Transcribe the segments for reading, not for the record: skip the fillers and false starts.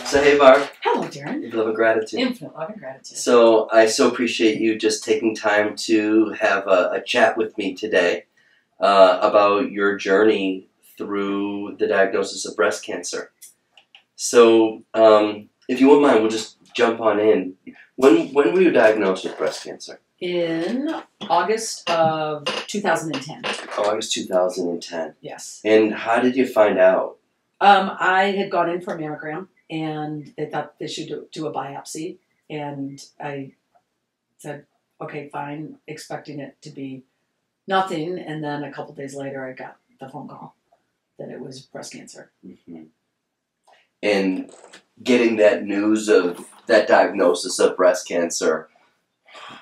So hey Barb. Hello, Darren. Love and gratitude. Infinite love and gratitude. So I so appreciate you just taking time to have a chat with me today about your journey through the diagnosis of breast cancer. So if you wouldn't mind, we'll just jump on in. When were you diagnosed with breast cancer? In August of 2010. August 2010. Yes. And how did you find out? I had gone in for a mammogram, and they thought they should do a biopsy. And I said, okay, fine, expecting it to be nothing. And then a couple days later, I got the phone call that it was breast cancer. Mm-hmm. And getting that news of that diagnosis of breast cancer,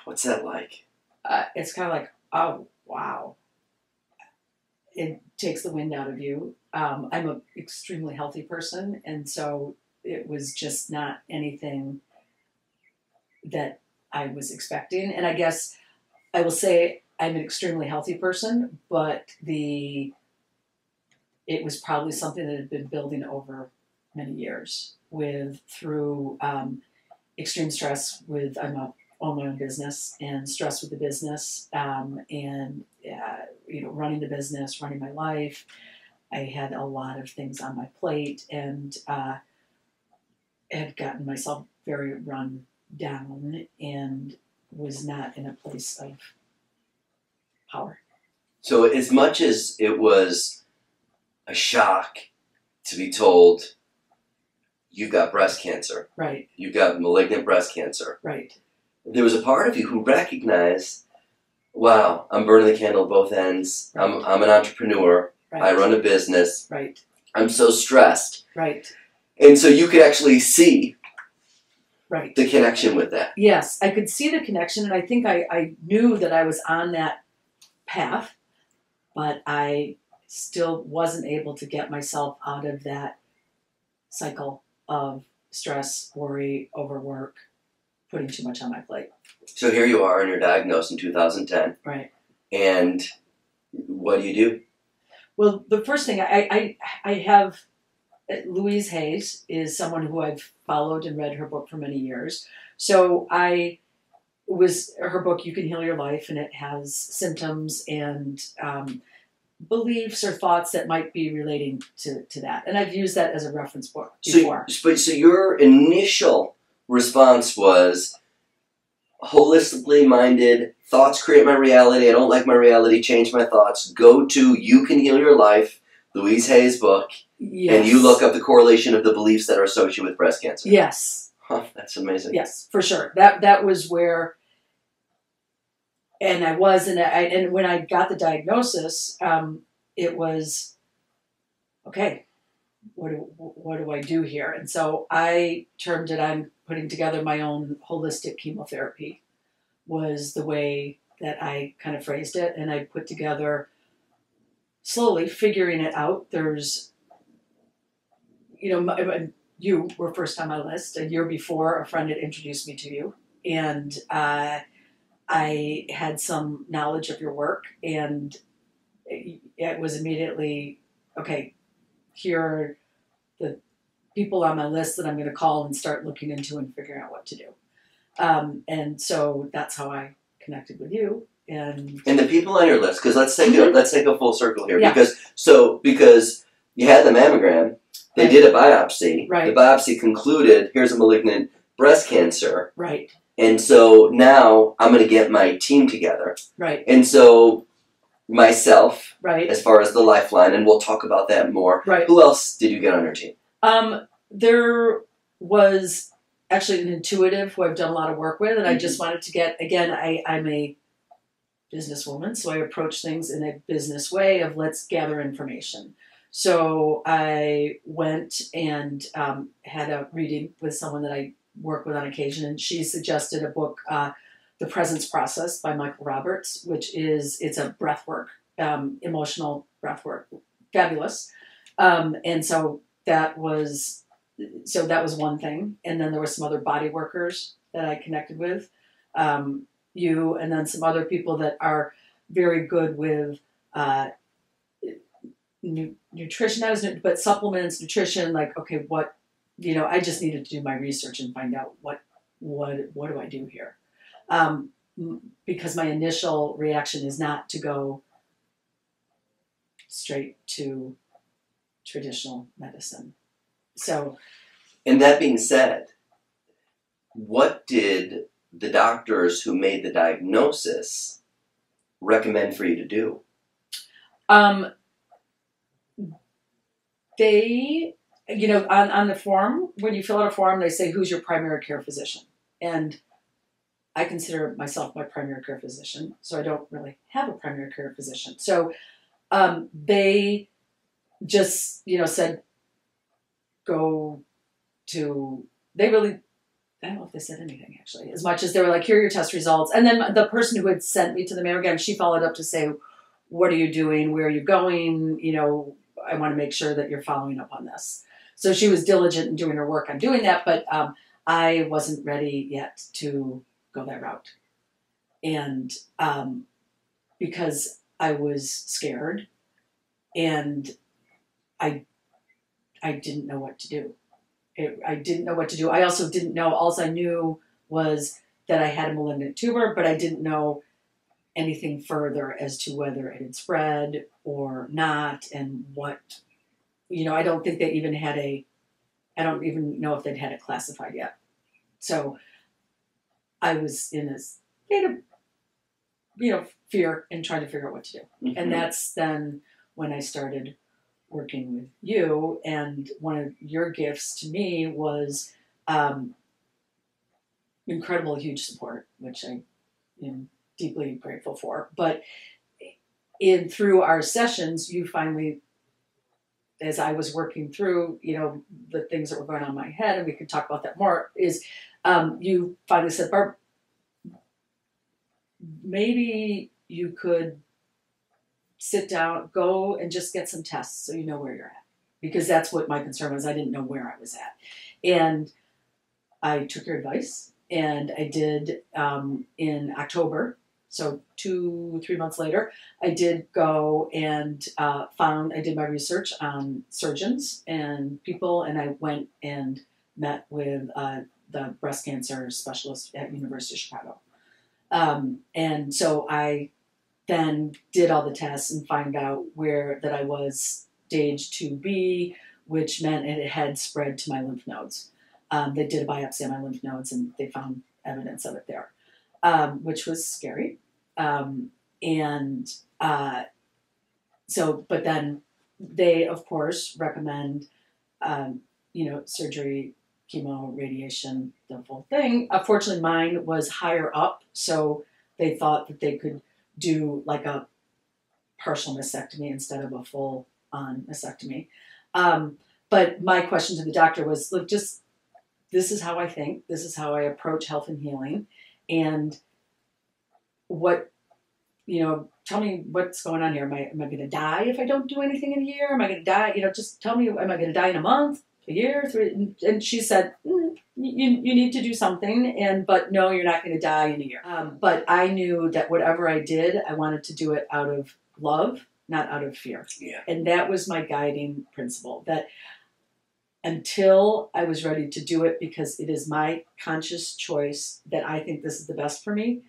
what's that like? It's kind of like, oh, wow. It takes the wind out of you. I'm an extremely healthy person, and so it was just not anything that I was expecting. And I guess I will say I'm an extremely healthy person, but it was probably something that had been building over many years through extreme stress with own my own business and stress with the business, and running the business, running my life. I had a lot of things on my plate, and had gotten myself very run down and was not in a place of power. So as much as it was a shock to be told you've got breast cancer, right? You've got malignant breast cancer, right? There was a part of you who recognized, wow, I'm burning the candle at both ends. Right. I'm an entrepreneur. Right. I run a business. Right. I'm so stressed. Right. And so you could actually see right. the connection with that. Yes, I could see the connection, and I think I knew that I was on that path, but I still wasn't able to get myself out of that cycle of stress, worry, overwork, putting too much on my plate. So here you are, and you're diagnosed in 2010. Right. And what do? Well, the first thing I have, Louise Hayes is someone who I've followed and read her book for many years. So her book, You Can Heal Your Life, and it has symptoms and beliefs or thoughts that might be relating to that. And I've used that as a reference book before. So your initial response was holistically minded, thoughts create my reality, I don't like my reality, change my thoughts, go to You Can Heal Your Life, Louise Hayes' book, yes. And you look up the correlation of the beliefs that are associated with breast cancer. Yes. Huh, that's amazing. Yes, for sure. That was where, and I was, and when I got the diagnosis, it was, okay, what do I do here? And so I termed it, I'm putting together my own holistic chemotherapy, was the way that I kind of phrased it. And I put together, slowly figuring it out. There's, you were first on my list. A year before, a friend had introduced me to you. And I had some knowledge of your work. And it was immediately, okay, here are the people on my list that I'm going to call and start looking into and figuring out what to do. And so that's how I connected with you. And the people on your list, because let's take a full circle here. Yeah. Because you had the mammogram, they right. did a biopsy. Right. The biopsy concluded, here's a malignant breast cancer. Right. And so now I'm going to get my team together. Right. And so myself, right. as far as the LifeLine, and we'll talk about that more. Right. Who else did you get on your team? There was actually an intuitive who I've done a lot of work with, and I just wanted to get, again, I'm a businesswoman, so I approach things in a business way of let's gather information. So I went and had a reading with someone that I work with on occasion, and she suggested a book, The Presence Process by Michael Roberts, it's a breathwork, emotional breathwork, fabulous. And so that was one thing. And then there were some other body workers that I connected with, you, and then some other people that are very good with nutrition, but supplements, nutrition, like, okay, what I just needed to do my research and find out what do I do here, because my initial reaction is not to go straight to traditional medicine. So, and that being said, what did the doctors who made the diagnosis recommend for you to do? They, on the form, when you fill out a form, they say, who's your primary care physician? And I consider myself my primary care physician, so I don't really have a primary care physician. So they just, said, go to, they really, I don't know if they said anything actually, as much as they were like, here are your test results. And then the person who had sent me to the mammogram, she followed up to say, what are you doing? Where are you going? I want to make sure that you're following up on this. So she was diligent in doing her work on doing that, but I wasn't ready yet to go that route. And because I was scared and I didn't know what to do. I didn't know what to do. I also didn't know, all I knew was that I had a malignant tumor, but I didn't know anything further as to whether it had spread or not, and what, I don't think they even had I don't even know if they'd had it classified yet. So I was in a state of, fear and trying to figure out what to do. Mm-hmm. And that's then when I started working with you, and one of your gifts to me was incredible, huge support, which I am deeply grateful for. But through our sessions, you finally, as I was working through, the things that were going on in my head, and we could talk about that more, is you finally said, Barb, maybe you could sit down, go and just get some tests so you know where you're at. Because that's what my concern was. I didn't know where I was at. And I took your advice, and I did in October, so 2-3 months later, I did go and I did my research on surgeons and people, and I went and met with the breast cancer specialist at University of Chicago. And so I then did all the tests and find out that I was stage 2B, which meant it had spread to my lymph nodes. They did a biopsy on my lymph nodes, and they found evidence of it there, which was scary. But then they, of course, recommend, surgery, chemo, radiation, the full thing. Unfortunately, mine was higher up, so they thought that they could do like a partial mastectomy instead of a full-on mastectomy. But my question to the doctor was, look, this is how I think. This is how I approach health and healing. And tell me what's going on here. Am I going to die if I don't do anything in a year? Am I going to die? Just tell me, am I going to die in a month, a year, 3? And she said, you need to do something, but no, you're not going to die in a year. But I knew that whatever I did, I wanted to do it out of love, not out of fear. Yeah. And that was my guiding principle, that until I was ready to do it, because it is my conscious choice that I think this is the best for me,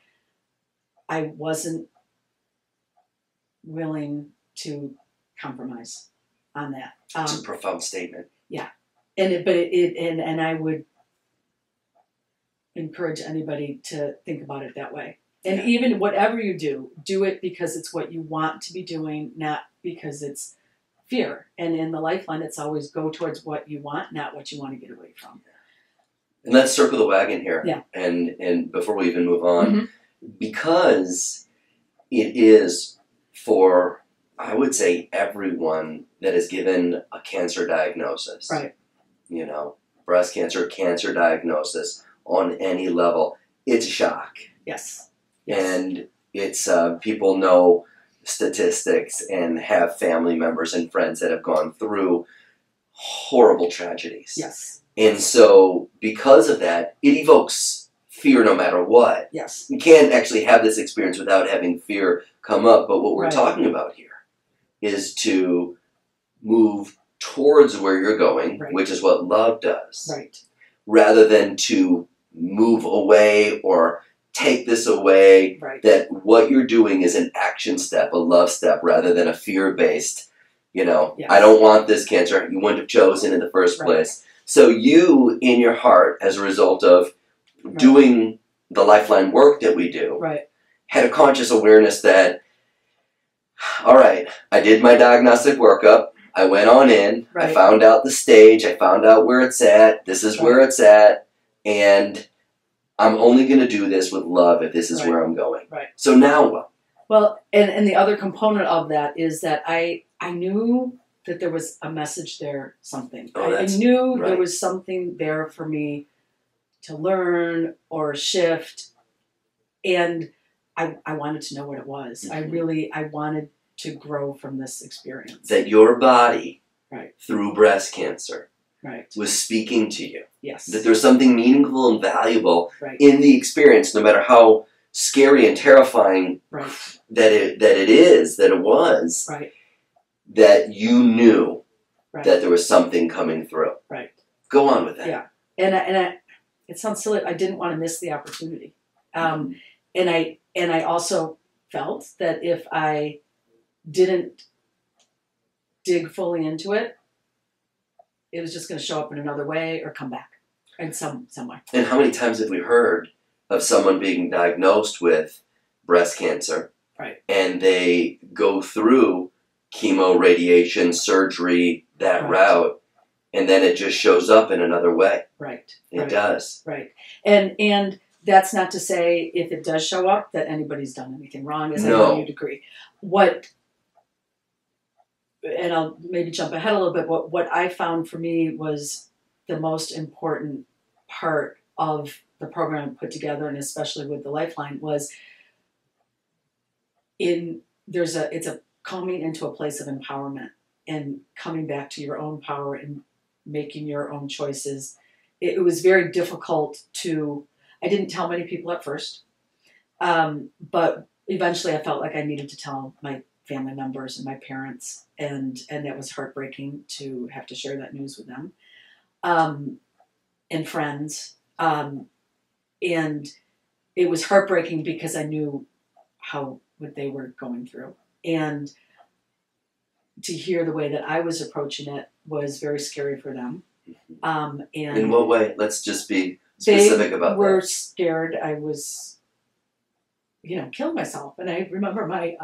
I wasn't willing to compromise on that. It's a profound statement. Yeah. And I would encourage anybody to think about it that way. And even whatever you do it because it's what you want to be doing, not because it's fear. And in the LifeLine, it's always go towards what you want, not what you want to get away from. And let's circle the wagon here. Yeah. And before we even move on, because it is for, I would say, everyone that is given a cancer diagnosis. Right. Breast cancer diagnosis on any level, it's a shock. Yes. And it's, people know statistics and have family members and friends that have gone through horrible tragedies. Yes. And so because of that, it evokes fear no matter what. Yes. You can't actually have this experience without having fear come up. But what we're talking about here is to move towards where you're going, Right. which is what love does, Right. rather than to move away or take this away. Right. That what you're doing is an action step, a love step, rather than a fear-based, Yes. I don't want this cancer. You wouldn't have chosen in the first Right. place. So you, in your heart, as a result of Right. doing the LifeLine work that we do, Right. had a conscious awareness that, all right, I did my diagnostic workup. I went on in. Right. I found out the stage. I found out where it's at. This is where it's at. And I'm only going to do this with love if this is Right. where I'm going. Right. So now what? Well, and the other component of that is that I knew that there was a message there, something. Oh, I knew right. there was something there for me to learn or shift, and I wanted to know what it was. Mhm. I wanted to grow from this experience. That your body, Right. through breast cancer, Right. was speaking to you. Yes. That there's something meaningful and valuable Right. in the experience, no matter how scary and terrifying Right. that it was, Right. that you knew Right. that there was something coming through. Right. Go on with that. Yeah. And it sounds silly. I didn't want to miss the opportunity. And I also felt that if I didn't dig fully into it, it was just going to show up in another way or come back in some way. And how many times have we heard of someone being diagnosed with breast cancer, Right. and they go through chemo, radiation, surgery, that Right. route, and then it just shows up in another way. Right. It Right. does. Right. And that's not to say if it does show up that anybody's done anything wrong, as I know No. you'd agree. And I'll maybe jump ahead a little bit, what I found for me was the most important part of the program put together, and especially with the LifeLine, was it's a coming into a place of empowerment and coming back to your own power and making your own choices. It was very difficult I didn't tell many people at first, but eventually I felt like I needed to tell my family members and my parents, and it was heartbreaking to have to share that news with them, and friends, and it was heartbreaking because I knew what they were going through, and to hear the way that I was approaching it was very scary for them. And in what way? Let's just be specific about that. They were scared I was, killing myself, and I remember my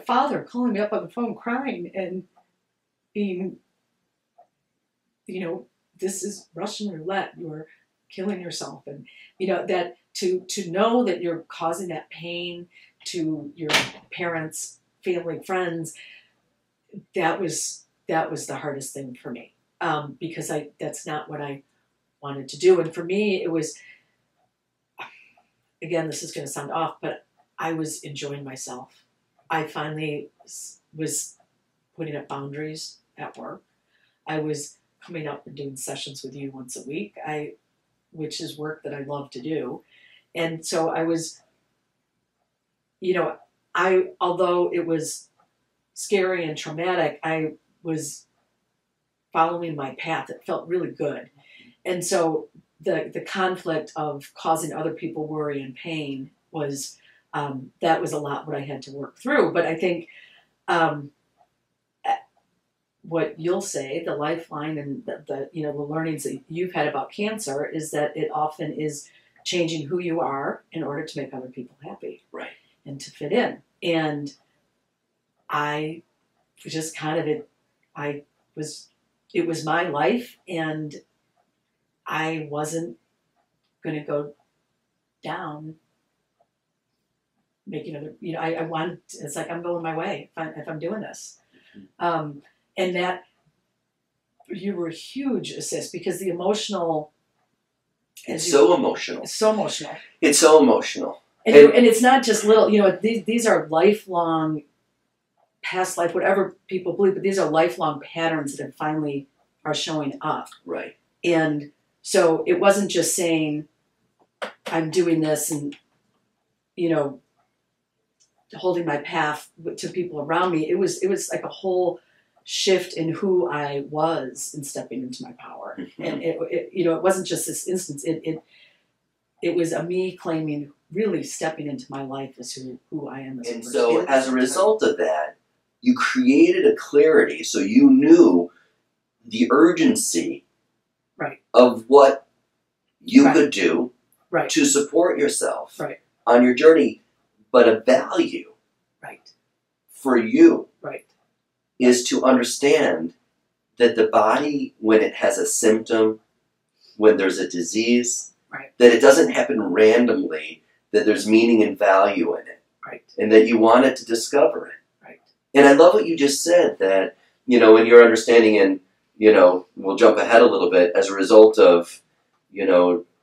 father calling me up on the phone crying and being, this is Russian roulette. You're killing yourself. And, that to know that you're causing that pain to your parents, family, friends, that was the hardest thing for me. Because that's not what I wanted to do. And for me, it was, again, this is going to sound off, but I was enjoying myself. I finally was putting up boundaries at work. I was coming up and doing sessions with you once a week, which is work that I love to do. And so I was, although it was scary and traumatic, I was following my path. It felt really good. And so the conflict of causing other people worry and pain was, that was a lot what I had to work through. But I think what you'll say, the LifeLine and the learnings that you've had about cancer is that it often is changing who you are in order to make other people happy. Right. And to fit in. And I just it was my life, and I wasn't going to go down making other, I wanted, it's like, I'm going my way if I'm doing this. And that you were a huge assist because the emotional. It's so emotional. It's so emotional. It's so emotional. And it's not just little, these are lifelong, past life, whatever people believe, but these are lifelong patterns that finally are showing up. Right. And so it wasn't just saying, I'm doing this and, holding my path to people around me. It was like a whole shift in who I was in stepping into my power. And it wasn't just this instance. It was a me claiming, really stepping into my life as who I am as a person. And so as a result of that, you created a clarity, so you knew the urgency of what you could do to support yourself on your journey, but a value for you is to understand that the body, when it has a symptom, when there's a disease, that it doesn't happen randomly, that there's meaning and value in it, and that you wanted to discover it. And I love what you just said, that, in your understanding, and, we'll jump ahead a little bit, as a result of,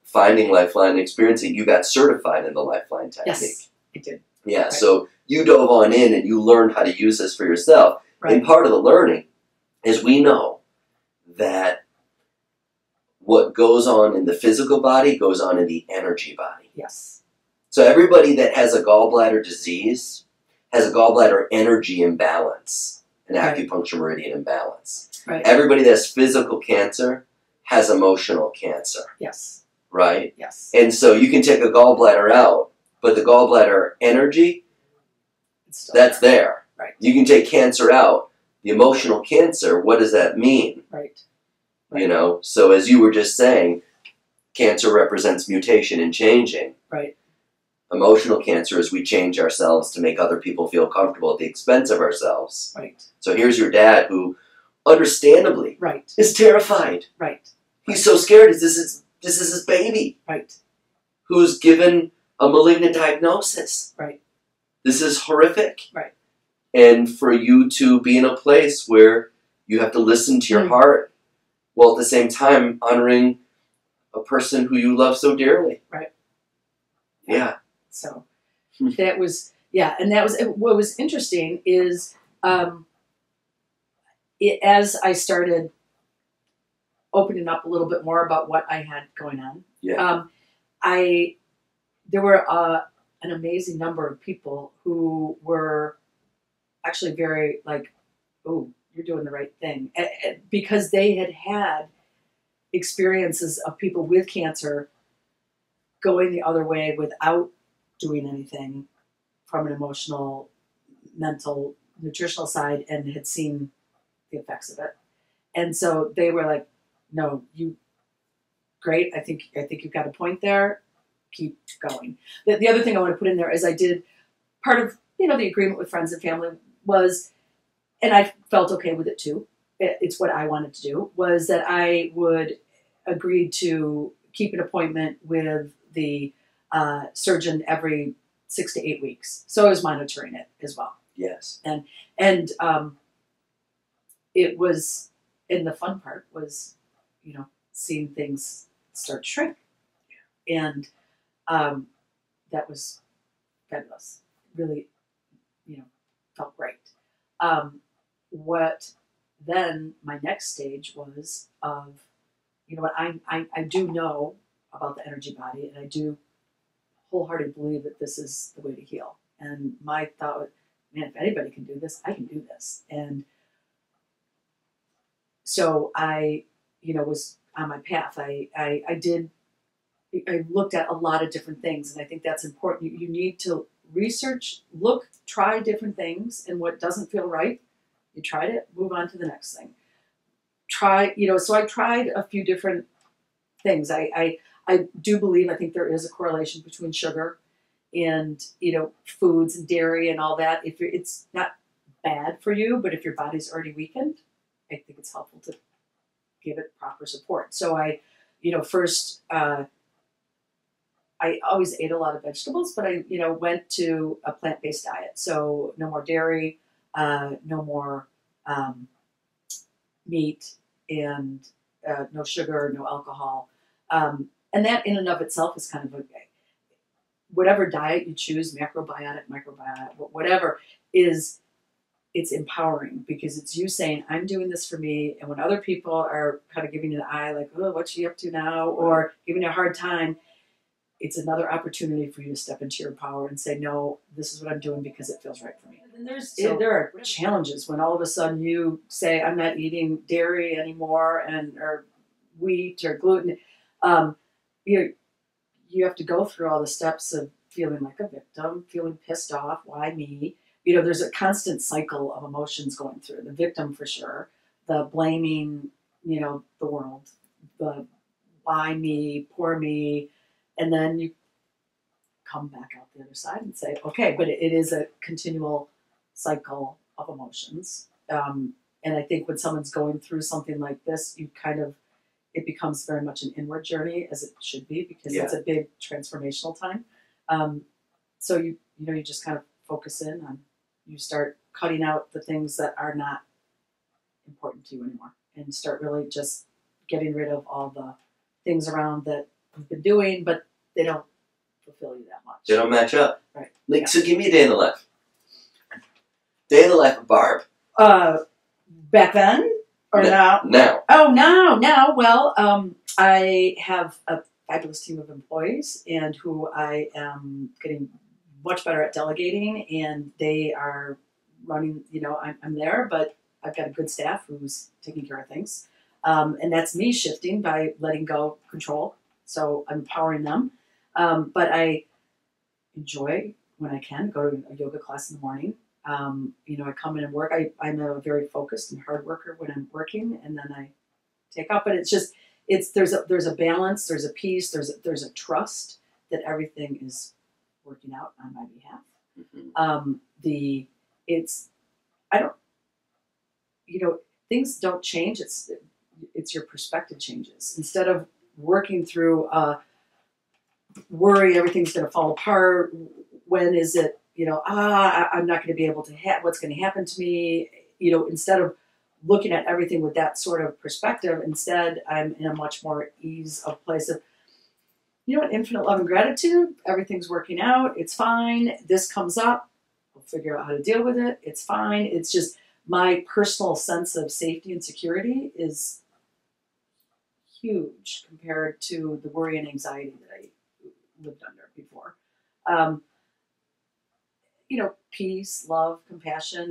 finding LifeLine and experiencing, you got certified in the LifeLine technique. Yes, I did. Yeah, so you dove on in and you learned how to use this for yourself. And part of the learning is we know that what goes on in the physical body goes on in the energy body. Yes. So everybody that has a gallbladder disease has a gallbladder energy imbalance, an acupuncture meridian imbalance. Everybody that has physical cancer has emotional cancer. Yes. Right? Yes. And so you can take a gallbladder out, but the gallbladder energy, that's there. You can take cancer out. The emotional cancer, what does that mean? So as you were just saying, cancer represents mutation and changing. Emotional cancer is we change ourselves to make other people feel comfortable at the expense of ourselves. So here's your dad who, understandably, is terrified. He's so scared. This is his baby. Who's given a malignant diagnosis. This is horrific. And for you to be in a place where you have to listen to your heart, while at the same time honoring a person who you love so dearly. Yeah. So that was, and that was, what was interesting is as I started opening up a little bit more about what I had going on, there were an amazing number of people who were actually very like, oh, you're doing the right thing. Because they had had experiences of people with cancer going the other way without doing anything from an emotional, mental, nutritional side, and had seen the effects of it. And so they were like, no, great. I think you've got a point there. Keep going. The other thing I want to put in there is I did part of, the agreement with friends and family was, and I felt okay with it too. It's what I wanted to do, was that I would agree to keep an appointment with the surgeon every 6 to 8 weeks. So I was monitoring it as well. Yes. And it was, and the fun part was, seeing things start to shrink. And that was fabulous. Really, felt great. What then my next stage was of, what I do know about the energy body, and I do wholeheartedly believe that this is the way to heal. And my thought, man, if anybody can do this, I can do this. And so I, was on my path. I looked at a lot of different things, and I think that's important. You need to research, try different things, and what doesn't feel right, you tried it, move on to the next thing. So I tried a few different things. I do believe, I think there is a correlation between sugar and, foods and dairy and all that. It's not bad for you, but if your body's already weakened, I think it's helpful to give it proper support. So I, first, I always ate a lot of vegetables, but I, went to a plant-based diet. So no more dairy, no more meat, and no sugar, no alcohol. And that in and of itself is kind of whatever diet you choose, macrobiotic, whatever, it's empowering, because it's you saying, I'm doing this for me. And when other people are kind of giving you the eye, like, oh, what's she up to now? Or giving you a hard time, it's another opportunity for you to step into your power and say, no, this is what I'm doing because it feels right for me. And So- there are challenges when all of a sudden you say, I'm not eating dairy anymore or wheat or gluten. You have to go through all the steps of feeling like a victim, feeling pissed off. Why me? There's a constant cycle of emotions going through. The victim for sure, the blaming, the world, the why me, poor me, and then you come back out the other side and say, okay, but it is a continual cycle of emotions. And I think when someone's going through something like this, it becomes very much an inward journey, as it should be, because it's a big transformational time. So you just kind of focus in on, you start cutting out the things that are not important to you anymore, and start really just getting rid of all the things around that you've been doing, but they don't fulfill you that much. They don't match up. Right. So give me a day in the life. Day in the life of Barb. Back then or now? Now. Oh, now. Well, I have a fabulous team of employees, and who I am getting much better at delegating, and they are running. I'm there, but I've got a good staff who's taking care of things, and that's me shifting by letting go control. So I'm empowering them, but I enjoy when I can go to a yoga class in the morning. I come in and work. I'm a very focused and hard worker when I'm working, and then I take up. But there's a balance, there's a peace, there's a trust that everything is working out on my behalf. Mm-hmm. Things don't change. It's your perspective changes. Instead of working through worry everything's going to fall apart. When is it? I'm not going to be able to what's going to happen to me? Instead of looking at everything with that sort of perspective, instead I'm in a much more ease of place of, infinite love and gratitude. Everything's working out. It's fine. This comes up. We'll figure out how to deal with it. It's fine. It's just my personal sense of safety and security is huge compared to the worry and anxiety that I lived under before. Peace, love, compassion.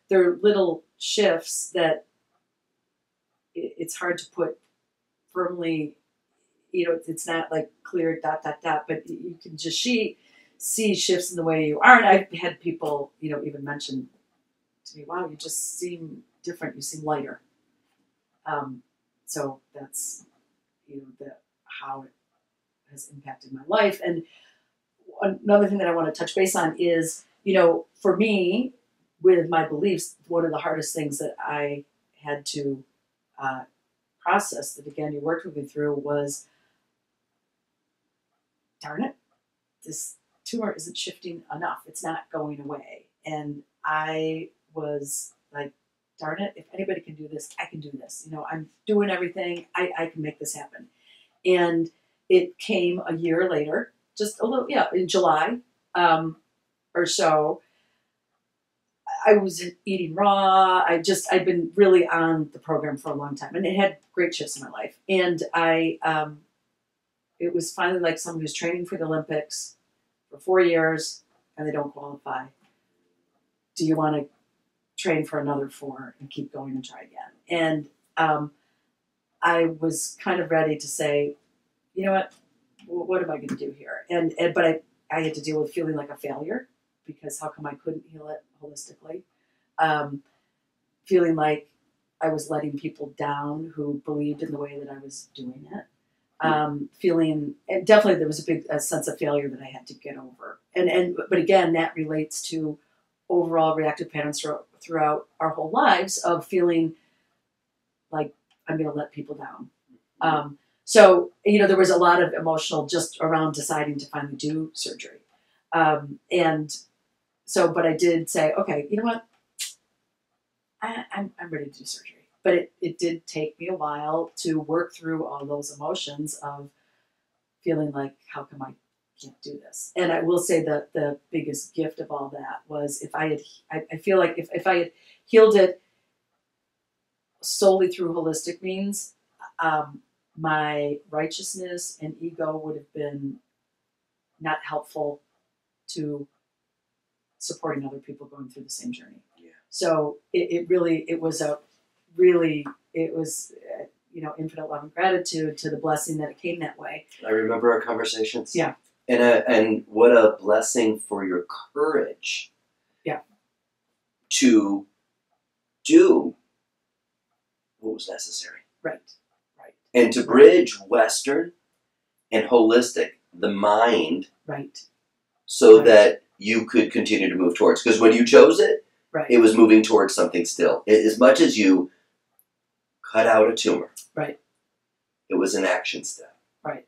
They're little shifts that it's hard to put firmly, it's not like clear ... but you can just see shifts in the way you are. And I've had people, even mention to me, wow, you just seem different. You seem lighter. So that's, how it has impacted my life. And another thing that I want to touch base on is, for me, with my beliefs, one of the hardest things that I had to process, that again you worked with me through, was, darn it, this tumor isn't shifting enough. It's not going away. And I was like, darn it, if anybody can do this, I can do this. I'm doing everything. I can make this happen. And it came a year later, just a little, in July or so. I was eating raw. I'd been really on the program for a long time, and it had great shifts in my life. And it was finally like someone who's training for the Olympics for 4 years and they don't qualify. Do you want to train for another 4 and keep going and try again? And I was kind of ready to say, you know what am I going to do here? But I had to deal with feeling like a failure, because how come I couldn't heal it holistically? Feeling like I was letting people down who believed in the way that I was doing it. Feeling, and definitely there was a big sense of failure that I had to get over. But again, that relates to overall reactive patterns throughout our whole lives of feeling like I'm going to let people down. So, there was a lot of emotional just around deciding to finally do surgery. But I did say, okay, you know what? I'm ready to do surgery. But it did take me a while to work through all those emotions of feeling like, how come I can't do this? And I will say that the biggest gift of all that was I feel like if I had healed it solely through holistic means, my righteousness and ego would have been not helpful to supporting other people going through the same journey. Yeah. So it was infinite love and gratitude to the blessing that it came that way. I remember our conversations. Yeah. And what a blessing for your courage. Yeah. To do what was necessary. Right. And to bridge Western and holistic, the mind, right, so that you could continue to move towards. Because when you chose it, right, it was moving towards something still. As much as you cut out a tumor, right, it was an action step. Right.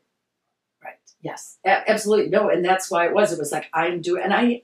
Yes, absolutely. No, and that's why it was like I'm doing, and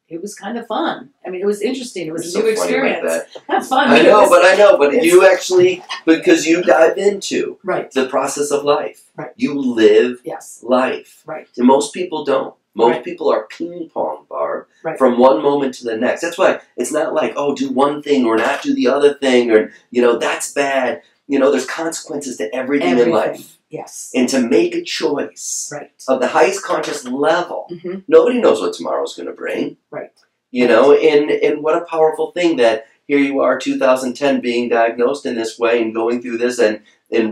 it was kind of fun. I mean, it was interesting. It was a new experience. Have fun. I know, but you actually, because you dive into the process of life. Right. You live life. Right. And most people don't. Most people are ping pong, Barb, from one moment to the next. That's why it's not like, oh, do one thing or not do the other thing, or, that's bad. There's consequences to everything in life. Yes. And to make a choice of the highest conscious level, nobody knows what tomorrow's going to bring. Right. And what a powerful thing that here you are, 2010, being diagnosed in this way and going through this and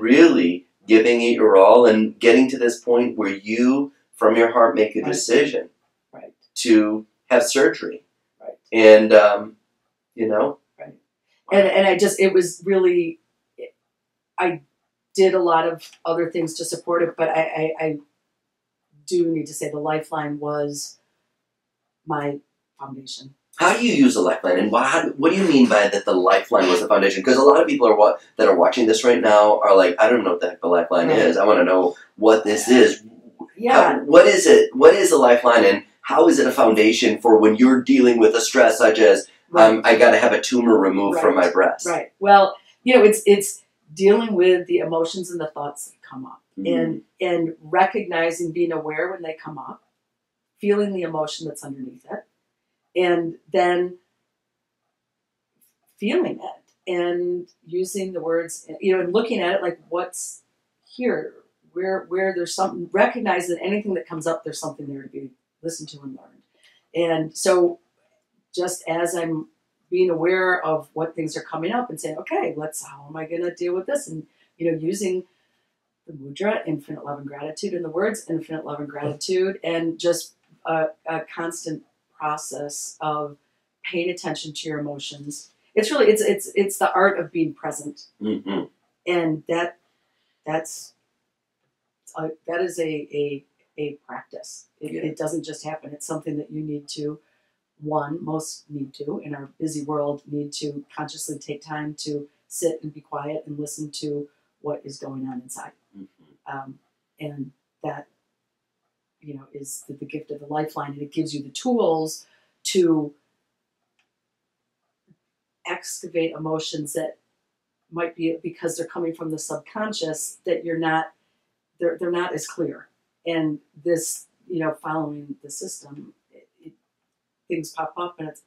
really giving it your all and getting to this point where you, from your heart, make a decision to have surgery. Right. And, Right. And it was really, I did a lot of other things to support it, but I do need to say the LifeLine was my foundation. How do you use the LifeLine, and what do you mean by that the LifeLine was the foundation? Because a lot of people that are watching this right now are like, I don't know what the heck the LifeLine is. I want to know what this is. Yeah. What is it? What is the LifeLine, and how is it a foundation for when you're dealing with a stress such as, I got to have a tumor removed from my breast? Right. Well, it's dealing with the emotions and the thoughts that come up, and recognizing, being aware when they come up, feeling the emotion that's underneath it, and then feeling it and using the words, and looking at it like, what's here, where there's something, recognize that anything that comes up, there's something there to be listened to and learned. And so just as I'm being aware of what things are coming up and saying, okay, how am I going to deal with this? And, using the mudra, infinite love and gratitude, and the words, infinite love and gratitude, and just a constant process of paying attention to your emotions. It's really, it's the art of being present. Mm-hmm. And that is a practice. It doesn't just happen. It's something that you need to, most need to, in our busy world, need to consciously take time to sit and be quiet and listen to what is going on inside. Mm-hmm. And that, is the gift of the LifeLine, and it gives you the tools to excavate emotions that might be, because they're coming from the subconscious, that they're not as clear. And this, following the system, things pop up, and it's,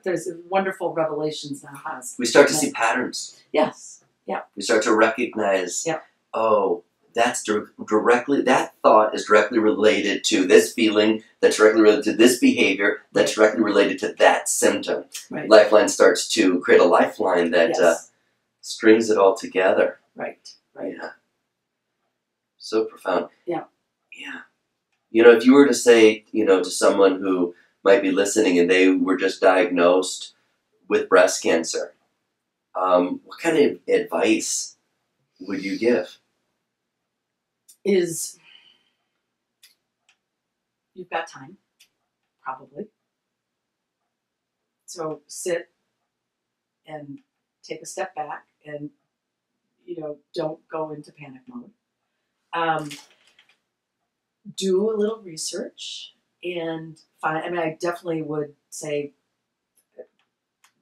there's wonderful revelations now. We start to see patterns. Yes. Yeah. We start to recognize, yeah. Oh, that's that thought is directly related to this feeling, that's directly related to this behavior, that's directly related to that symptom. Right. LifeLine starts to create a lifeline that strings it all together. Right. Yeah. So profound. Yeah. Yeah. If you were to say, to someone who might be listening and they were just diagnosed with breast cancer, what kind of advice would you give? You've got time, probably. So sit and take a step back and, don't go into panic mode. Do a little research and find, I definitely would say,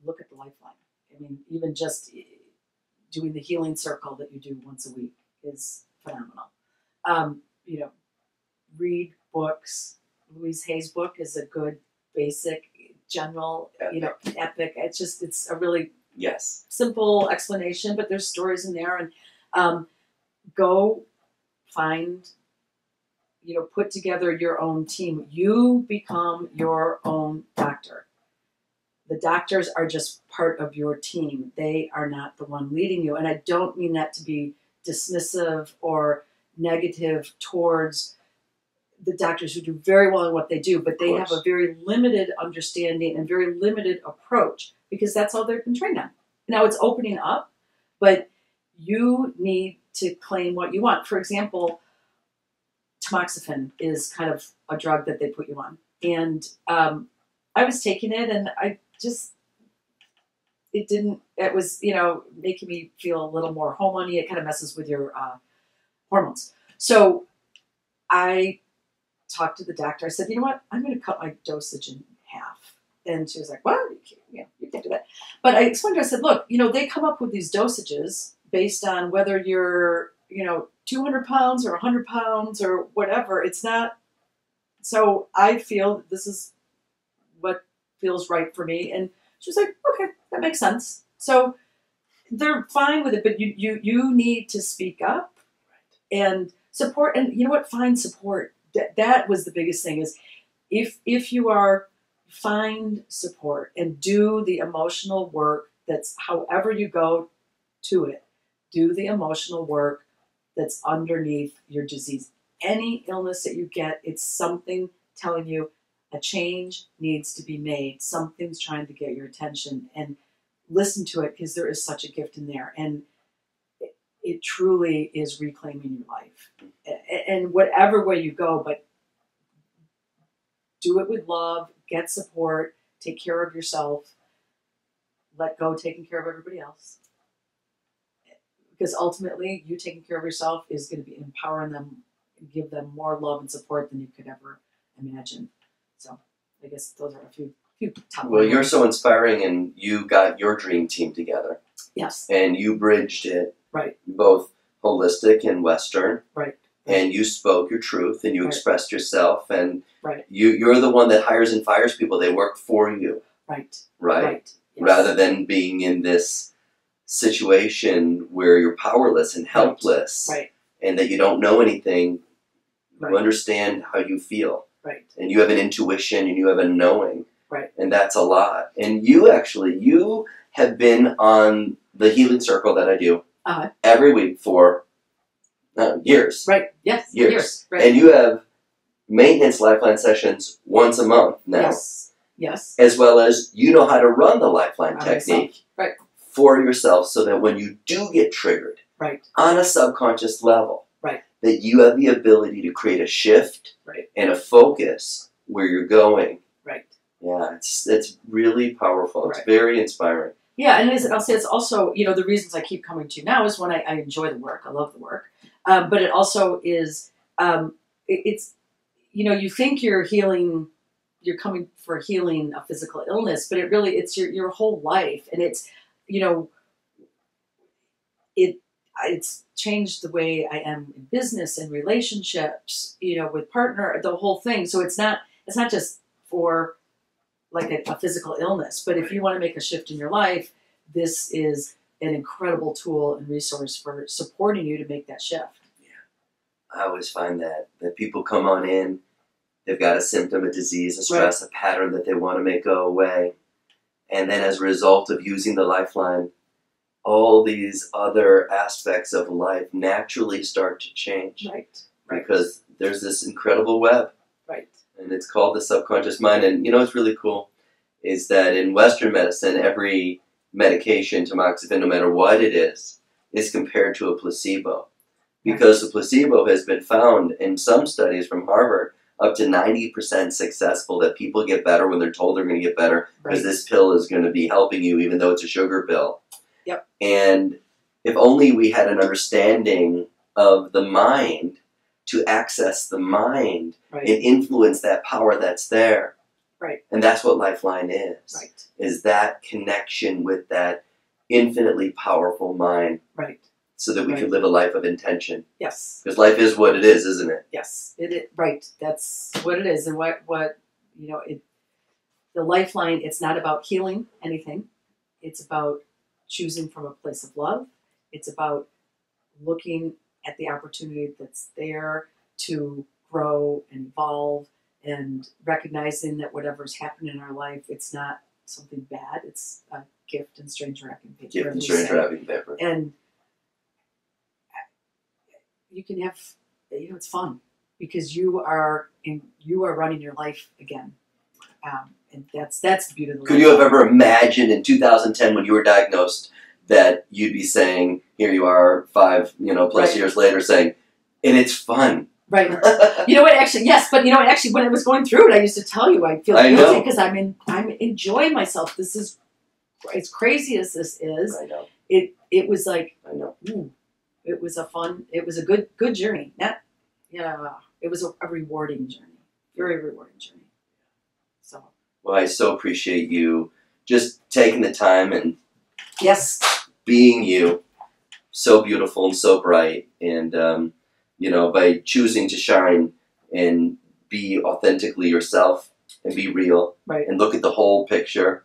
look at the LifeLine. Even just doing the healing circle that you do once a week is phenomenal. Read books. Louise Hay's book is a good, basic, general, epic. It's a really simple explanation, but there's stories in there. And go find, put together your own team. You become your own doctor. The doctors are just part of your team. They are not the one leading you. And I don't mean that to be dismissive or negative towards the doctors who do very well in what they do, but they have a very limited understanding and very limited approach because that's all they've been trained on. Now it's opening up, but you need to claim what you want. For example, tamoxifen is kind of a drug that they put you on. And I was taking it and it was, making me feel a little more hormony. It kind of messes with your hormones. So I talked to the doctor. I said, you know what? I'm going to cut my dosage in half. And she was like, well, you can't do that. But I explained to her, I said, look, they come up with these dosages based on whether you're, 200 pounds or 100 pounds or whatever. It's not. So I feel that this is what feels right for me. And she was like, okay, that makes sense. So they're fine with it, but you need to speak up and support. And you know what? Find support. That was the biggest thing is if you are, find support and do the emotional work. That's however you go to it. Do the emotional work that's underneath your disease. Any illness that you get, it's something telling you a change needs to be made. Something's trying to get your attention, and listen to it because there is such a gift in there. And it truly is reclaiming your life. And whatever way you go, but do it with love, get support, take care of yourself, let go taking care of everybody else. Because ultimately, you taking care of yourself is going to be empowering them, give them more love and support than you could ever imagine. So I guess those are a few top. Well, you're so inspiring, and you got your dream team together. Yes. And you bridged it. Right. Both holistic and Western. Right. And you spoke your truth, and you expressed yourself, and right. You're the one that hires and fires people. They work for you. Right. Right. Right. Yes. Rather than being in this situation where you're powerless and helpless, right. And that you don't know anything. Right. You understand how you feel. Right. And you have an intuition, and you have a knowing. Right. And that's a lot. And you have been on the healing circle that I do every week for years. Right. Yes. Years. Right. And you have maintenance LifeLine sessions once a month now. Yes. Yes. As well as you know how to run the LifeLine technique for yourself, so that when you do get triggered on a subconscious level, that you have the ability to create a shift and a focus where you're going. Right. Yeah, it's really powerful. It's very inspiring. Yeah, and I'll say it's also, the reasons I keep coming to you now is when I enjoy the work. I love the work. But it also is, it's, you think you're healing, you're coming for healing a physical illness, but it's your whole life. And it's, it's changed the way I am in business and relationships, with partner, the whole thing. So it's not just for like a physical illness, but if you want to make a shift in your life, this is an incredible tool and resource for supporting you to make that shift. Yeah. I always find that people come on in, they've got a symptom, a disease, a stress, a pattern that they want to make go away. And then as a result of using the LifeLine, all these other aspects of life naturally start to change. Right. Because there's this incredible web. Right. And it's called the subconscious mind. And what's really cool is that in Western medicine, every medication, tamoxifen, no matter what it is compared to a placebo. Because the placebo has been found in some studies from Harvard up to 90% successful, that people get better when they're told they're going to get better because this pill is going to be helping you even though it's a sugar pill. Yep. And if only we had an understanding of the mind to access the mind and influence that power that's there. Right. And that's what LifeLine is. Right. Is that connection with that infinitely powerful mind. Right. So that we can live a life of intention. Yes. Because life is what it is, isn't it? Yes. Right. That's what it is. And the LifeLine, it's not about healing anything. It's about choosing from a place of love. It's about looking at the opportunity that's there to grow and evolve, and recognizing that whatever's happened in our life, it's not something bad. It's a gift in strange wrapping paper. Gift in strange wrapping paper. And you can have, it's fun because you are running your life again. And that's the beauty of the Could you have ever imagined in 2010 when you were diagnosed that you'd be saying, here you are 5 plus years later saying, and it's fun. Right. You know what, actually, yes, but actually when I was going through it, I used to tell you I feel guilty because I'm enjoying myself. This is, as crazy as this is, I know. It was like, I know. It was a good journey. It was a rewarding journey. Very rewarding journey. So. Well, I so appreciate you just taking the time and yes, being you, so beautiful and so bright, and by choosing to shine and be authentically yourself and be real, right, and look at the whole picture.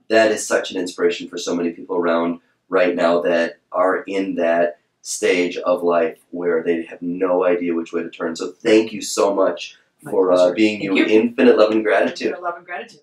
That is such an inspiration for so many people around right now that are in that stage of life where they have no idea which way to turn. So thank you so much for being you. Infinite love and gratitude. Infinite love and gratitude.